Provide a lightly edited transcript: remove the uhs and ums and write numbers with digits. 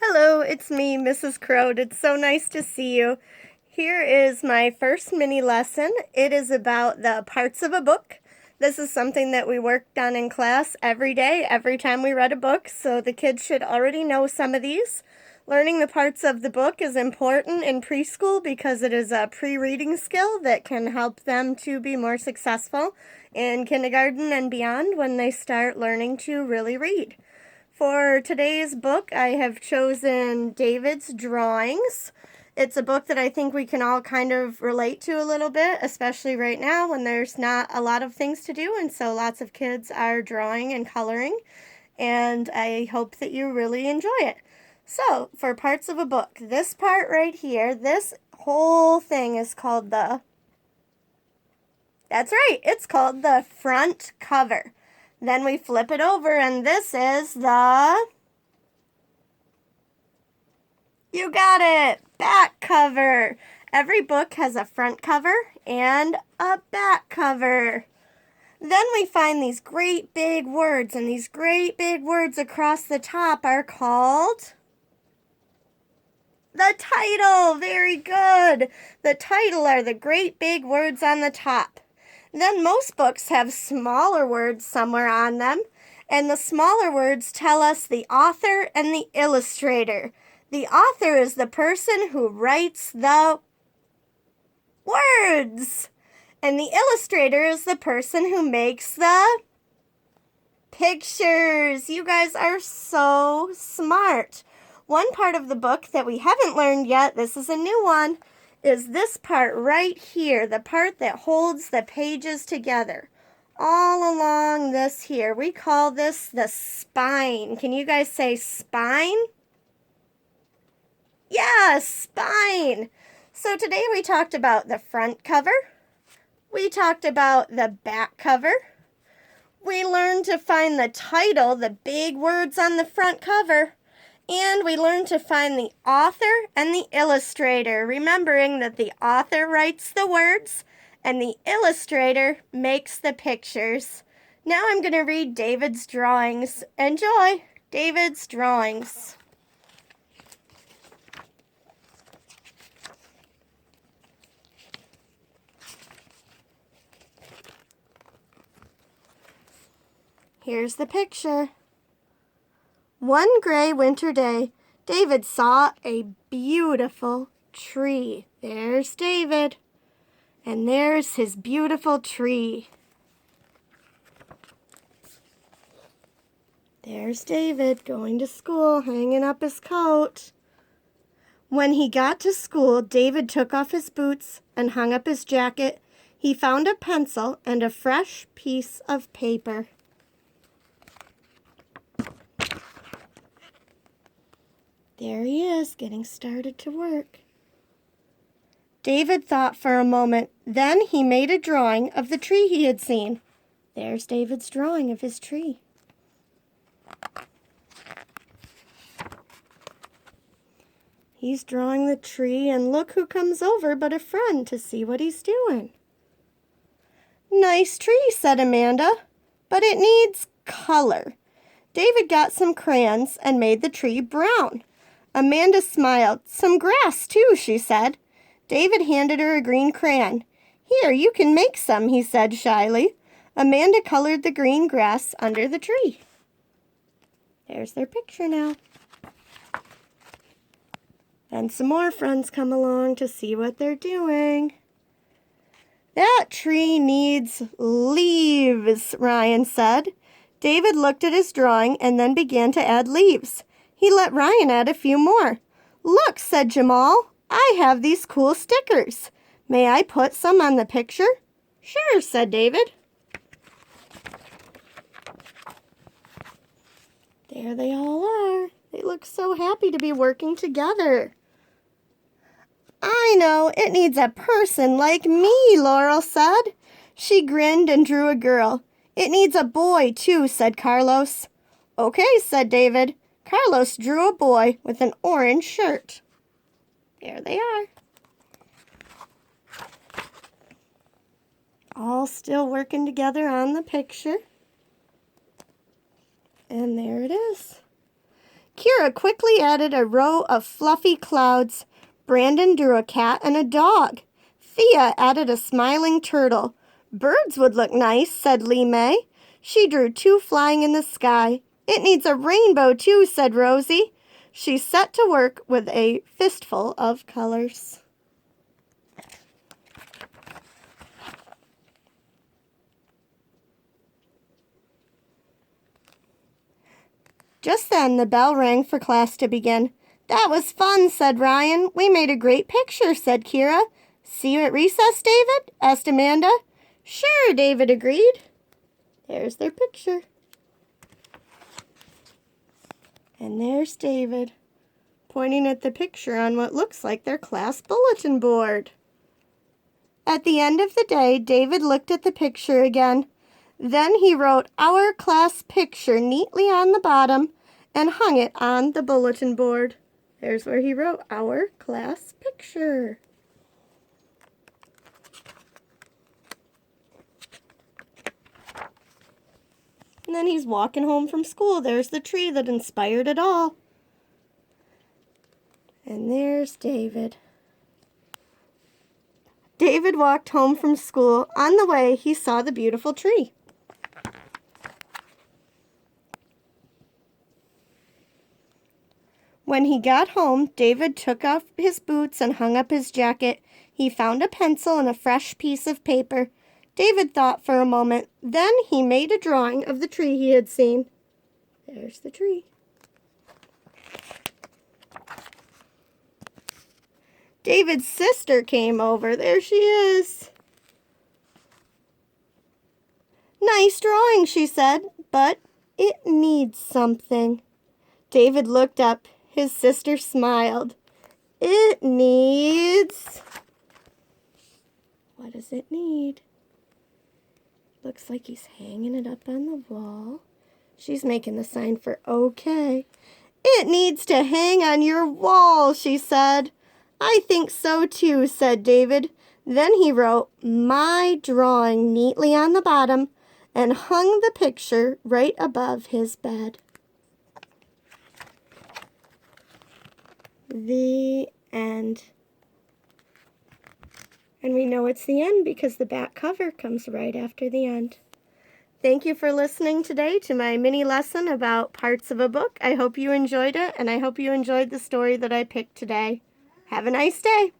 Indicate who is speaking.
Speaker 1: Hello, it's me, Mrs. Croad. It's so nice to see you. Here is my first mini lesson. It is about the parts of a book. This is something that we worked on in class every day, every time we read a book, so the kids should already know some of these. Learning the parts of the book is important in preschool because it is a pre-reading skill that can help them to be more successful in kindergarten and beyond when they start learning to really read. For today's book, I have chosen David's Drawings. It's a book that I think we can all kind of relate to a little bit, especially right now when there's not a lot of things to do, and so lots of kids are drawing and coloring, and I hope that you really enjoy it. So, for parts of a book, this part right here, this whole thing is called that's right, it's called the front cover. Then we flip it over, and this is you got it, back cover. Every book has a front cover and a back cover. Then we find these great big words, and these great big words across the top are called the title. Very good. The title are the great big words on the top. Then most books have smaller words somewhere on them, and the smaller words tell us the author and the illustrator. The author is the person who writes the words, and the illustrator is the person who makes the pictures. You guys are so smart. One part of the book that we haven't learned yet, this is a new one, is this part right here, the part that holds the pages together. All along this here, we call this the spine. Can you guys say spine? Yeah, spine. So today we talked about the front cover. We talked about the back cover. We learned to find the title, the big words on the front cover. And we learned to find the author and the illustrator, remembering that the author writes the words and the illustrator makes the pictures. Now I'm going to read David's drawings. Enjoy David's drawings. Here's the picture. One gray winter day, David saw a beautiful tree. There's David, and there's his beautiful tree. There's David going to school, hanging up his coat. When he got to school, David took off his boots and hung up his jacket. He found a pencil and a fresh piece of paper. There he is, getting started to work. David thought for a moment. Then he made a drawing of the tree he had seen. There's David's drawing of his tree. He's drawing the tree, and look who comes over but a friend to see what he's doing. Nice tree, said Amanda, but it needs color. David got some crayons and made the tree brown. Amanda smiled. Some grass, too, she said. David handed her a green crayon. Here, you can make some, he said shyly. Amanda colored the green grass under the tree. There's their picture now. Then some more friends come along to see what they're doing. That tree needs leaves, Ryan said. David looked at his drawing and then began to add leaves. He let Ryan add a few more. Look, said Jamal, I have these cool stickers. May I put some on the picture? Sure, said David. There they all are. They look so happy to be working together. I know, it needs a person like me, Laurel said. She grinned and drew a girl. It needs a boy, too, said Carlos. Okay, said David. Carlos drew a boy with an orange shirt. There they are. All still working together on the picture. And there it is. Kira quickly added a row of fluffy clouds. Brandon drew a cat and a dog. Thea added a smiling turtle. Birds would look nice, said Lee May. She drew 2 flying in the sky. It needs a rainbow too, said Rosie. She set to work with a fistful of colors. Just then, the bell rang for class to begin. That was fun, said Ryan. We made a great picture, said Kira. See you at recess, David? Asked Amanda. Sure, David agreed. There's their picture. And there's David, pointing at the picture on what looks like their class bulletin board. At the end of the day, David looked at the picture again. Then he wrote our class picture neatly on the bottom and hung it on the bulletin board. There's where he wrote our class picture. And then he's walking home from school. There's the tree that inspired it all. And there's David. David walked home from school. On the way, he saw the beautiful tree. When he got home, David took off his boots and hung up his jacket. He found a pencil and a fresh piece of paper. David thought for a moment. Then he made a drawing of the tree he had seen. There's the tree. David's sister came over. There she is. Nice drawing, she said, but it needs something. David looked up. His sister smiled. It needs... What does it need? Looks like he's hanging it up on the wall. She's making the sign for okay. It needs to hang on your wall, she said. I think so too, said David. Then he wrote my drawing neatly on the bottom and hung the picture right above his bed. The end. And we know it's the end because the back cover comes right after the end. Thank you for listening today to my mini lesson about parts of a book. I hope you enjoyed it, and I hope you enjoyed the story that I picked today. Have a nice day.